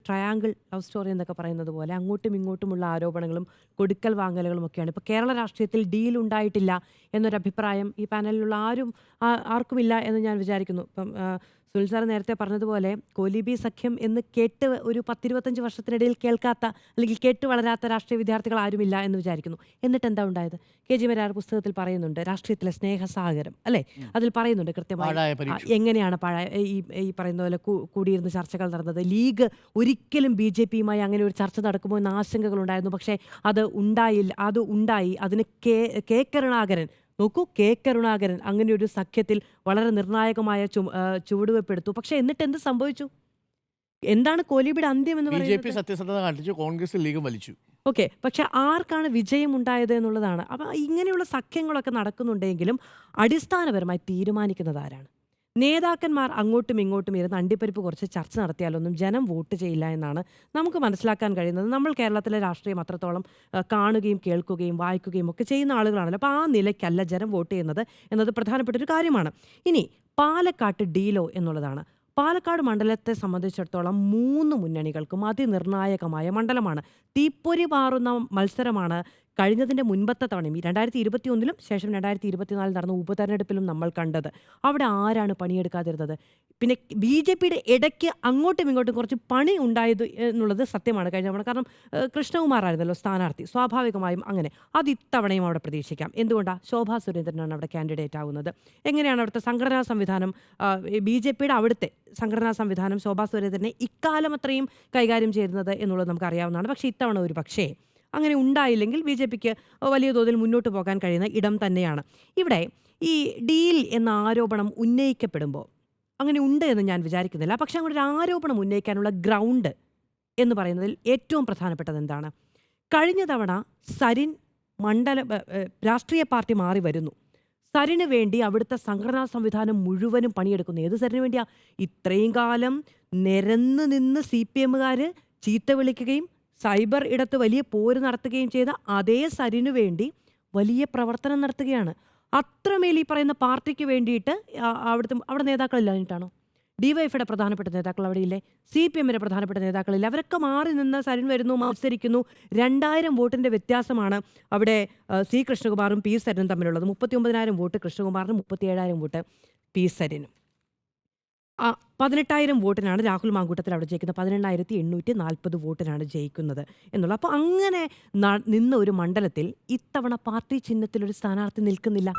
Triangle love story എന്നൊക്കെ പറയുന്നത് പോലെ അങ്ങോട്ടും ഇങ്ങോട്ടുമുള്ള ആരോപണങ്ങളും കൊടുക്കൽ വാങ്ങലുകളും ഒക്കെയാണ്. ഇപ്പോൾ കേരള രാഷ്ട്രീയത്തിൽ ഡീൽ ഉണ്ടായിട്ടില്ല എന്നൊരു അഭിപ്രായം ഈ പാനലിലുള്ള ആർക്കുമില്ല എന്ന് ഞാൻ വിചാരിക്കുന്നു. ഇപ്പം സുനിൽ സാർ നേരത്തെ പറഞ്ഞതുപോലെ കോലീബി സഖ്യം എന്ന് കേട്ട് ഒരു 10-25 വർഷത്തിനിടയിൽ കേൾക്കാത്ത അല്ലെങ്കിൽ കേട്ട് വളരാത്ത രാഷ്ട്രീയ വിദ്യാർത്ഥികൾ ആരുമില്ല എന്ന് വിചാരിക്കുന്നു. എന്നിട്ട് എന്താ ഉണ്ടായത്? കെ.ജി. വരാർ പുസ്തകത്തിൽ പറയുന്നുണ്ട് രാഷ്ട്രീയത്തിലെ സ്നേഹസാഗരം അല്ലേ? അതിൽ പറയുന്നുണ്ട് കൃത്യമായി പാഴായ പരീക്ഷ. എങ്ങനെയാണ് ഈ പറയുന്ന പോലെ കൂടിയിരുന്ന് ചർച്ചകൾ നടന്നത്. ലീഗ് ഒരിക്കലും ബി.ജെ.പിയുമായി അങ്ങനെ ഒരു ചർച്ച നടക്കുമോ എന്ന ആശങ്കകളുണ്ടായിരുന്നു. പക്ഷേ അത് ഉണ്ടായില്ല. അത് ഉണ്ടായി. അതിന് കെ കരുണാകരൻ നോക്കൂ, കെ കരുണാകരൻ അങ്ങനെ ഒരു സഖ്യത്തിൽ വളരെ നിർണായകമായ ചുവടുവെപ്പെടുത്തു. പക്ഷേ എന്നിട്ട് എന്ത് സംഭവിച്ചു? എന്താണ് കോലീബിയുടെ അന്ത്യം എന്ന് ബി ജെ പി പറയുന്നത്? സത്യസന്ധത കാണിച്ചു, കോൺഗ്രസ് ലീഗും വലിച്ചു. ഓക്കെ. പക്ഷെ ആർക്കാണ് വിജയമുണ്ടായത് എന്നുള്ളതാണ്. അപ്പം ഇങ്ങനെയുള്ള സഖ്യങ്ങളൊക്കെ നടക്കുന്നുണ്ടെങ്കിലും അടിസ്ഥാനപരമായി തീരുമാനിക്കുന്നത് ആരാണ്? നേതാക്കന്മാർ അങ്ങോട്ടും ഇങ്ങോട്ടും ഇരുന്ന് അണ്ടിപ്പരിപ്പ് കുറച്ച് ചർച്ച നടത്തിയാലൊന്നും ജനം വോട്ട് ചെയ്യില്ല എന്നാണ് നമുക്ക് മനസ്സിലാക്കാൻ കഴിയുന്നത്. നമ്മൾ കേരളത്തിലെ രാഷ്ട്രീയം അത്രത്തോളം കാണുകയും കേൾക്കുകയും വായിക്കുകയും ഒക്കെ ചെയ്യുന്ന ആളുകളാണല്ലോ. അപ്പോൾ ആ നിലയ്ക്കല്ല ജനം വോട്ട് ചെയ്യുന്നത് എന്നത് പ്രധാനപ്പെട്ട ഒരു കാര്യമാണ്. ഇനി പാലക്കാട്ട് ഡീലോ എന്നുള്ളതാണ്. പാലക്കാട് മണ്ഡലത്തെ സംബന്ധിച്ചിടത്തോളം 3 മുന്നണികൾക്കും അതിനിർണായകമായ മണ്ഡലമാണ്. തീപ്പൊരി പാറുന്ന മത്സരമാണ് കഴിഞ്ഞതിൻ്റെ മുൻപത്തെ തവണയും 2021 ശേഷം 2024 നടന്ന ഉപതെരഞ്ഞെടുപ്പിലും നമ്മൾ കണ്ടത്. അവിടെ ആരാണ് പണിയെടുക്കാതിരുന്നത്? പിന്നെ ബി.ജെ.പിയുടെ ഇടയ്ക്ക് അങ്ങോട്ടും ഇങ്ങോട്ടും കുറച്ച് പണി ഉണ്ടായത് എന്നുള്ളത് സത്യമാണ് കഴിഞ്ഞ തവണ. കാരണം കൃഷ്ണകുമാറായിരുന്നല്ലോ സ്ഥാനാർത്ഥി. സ്വാഭാവികമായും അങ്ങനെ. അത് ഇത്തവണയും അവിടെ പ്രതീക്ഷിക്കാം. എന്തുകൊണ്ടാണ്? ശോഭാ സുരേന്ദ്രനാണ് അവിടെ കാൻഡിഡേറ്റ് ആവുന്നത്. എങ്ങനെയാണ് അവിടുത്തെ സംഘടനാ സംവിധാനം, ബി.ജെ.പിയുടെ അവിടുത്തെ സംഘടനാ സംവിധാനം ശോഭാ സുരേന്ദ്രനെ ഇക്കാലം അത്രയും കൈകാര്യം ചെയ്യുന്നത് എന്നുള്ളത് നമുക്കറിയാവുന്നതാണ്. പക്ഷേ ഇത്തവണ ഒരു പക്ഷേ അങ്ങനെ ഉണ്ടായില്ലെങ്കിൽ ബി.ജെ.പിക്ക് വലിയ തോതിൽ മുന്നോട്ട് പോകാൻ കഴിയുന്ന ഇടം തന്നെയാണ്. ഇവിടെ ഈ ഡീൽ എന്ന ആരോപണം ഉന്നയിക്കപ്പെടുമ്പോൾ അങ്ങനെ ഉണ്ട് എന്ന് ഞാൻ വിചാരിക്കുന്നില്ല. പക്ഷേ അങ്ങനെ ഒരു ആരോപണം ഉന്നയിക്കാനുള്ള ഗ്രൗണ്ട് എന്ന് പറയുന്നതിൽ ഏറ്റവും പ്രധാനപ്പെട്ടത് എന്താണ്? കഴിഞ്ഞ തവണ സരിൻ രാഷ്ട്രീയ പാർട്ടി മാറി വരുന്നു. സരിന് വേണ്ടി അവിടുത്തെ സംഘടനാ സംവിധാനം മുഴുവനും പണിയെടുക്കുന്നു. ഏത് സരിന് വേണ്ടിയാ? ഇത്രയും കാലം നിരന്ന് നിന്ന് CPM-കാർ ചീത്ത വിളിക്കുകയും സൈബർ ഇടത്ത് വലിയ പോര് നടത്തുകയും ചെയ്ത അതേ സരിനു വേണ്ടി വലിയ പ്രവർത്തനം നടത്തുകയാണ്. അത്രമേൽ ഈ പറയുന്ന പാർട്ടിക്ക് വേണ്ടിയിട്ട് അവിടെ നേതാക്കളില്ലാഞ്ഞിട്ടാണോ? DYFയുടെ പ്രധാനപ്പെട്ട നേതാക്കൾ അവിടെയില്ലേ? CPM-ന്റെ പ്രധാനപ്പെട്ട നേതാക്കളില്ല. അവരൊക്കെ മാറി നിന്ന് സരിൻ വരുന്നു, മത്സരിക്കുന്നു. 2000 വോട്ടിൻ്റെ വ്യത്യാസമാണ് അവിടെ C. കൃഷ്ണകുമാറും P. സരിനും തമ്മിലുള്ളത്. 39,000 വോട്ട് കൃഷ്ണകുമാറിനും 37,000 വോട്ട് P. സരിനും. 18,000 വോട്ടിനാണ് രാഹുൽ മാങ്കൂട്ടത്തിൽ അവിടെ ജയിക്കുന്നത്. 18,840 വോട്ടിനാണ് ജയിക്കുന്നത് എന്നുള്ള. അപ്പോൾ അങ്ങനെ നിന്ന ഒരു മണ്ഡലത്തിൽ ഇത്തവണ പാർട്ടി ചിഹ്നത്തിലൊരു സ്ഥാനാർത്ഥി നിൽക്കുന്നില്ല.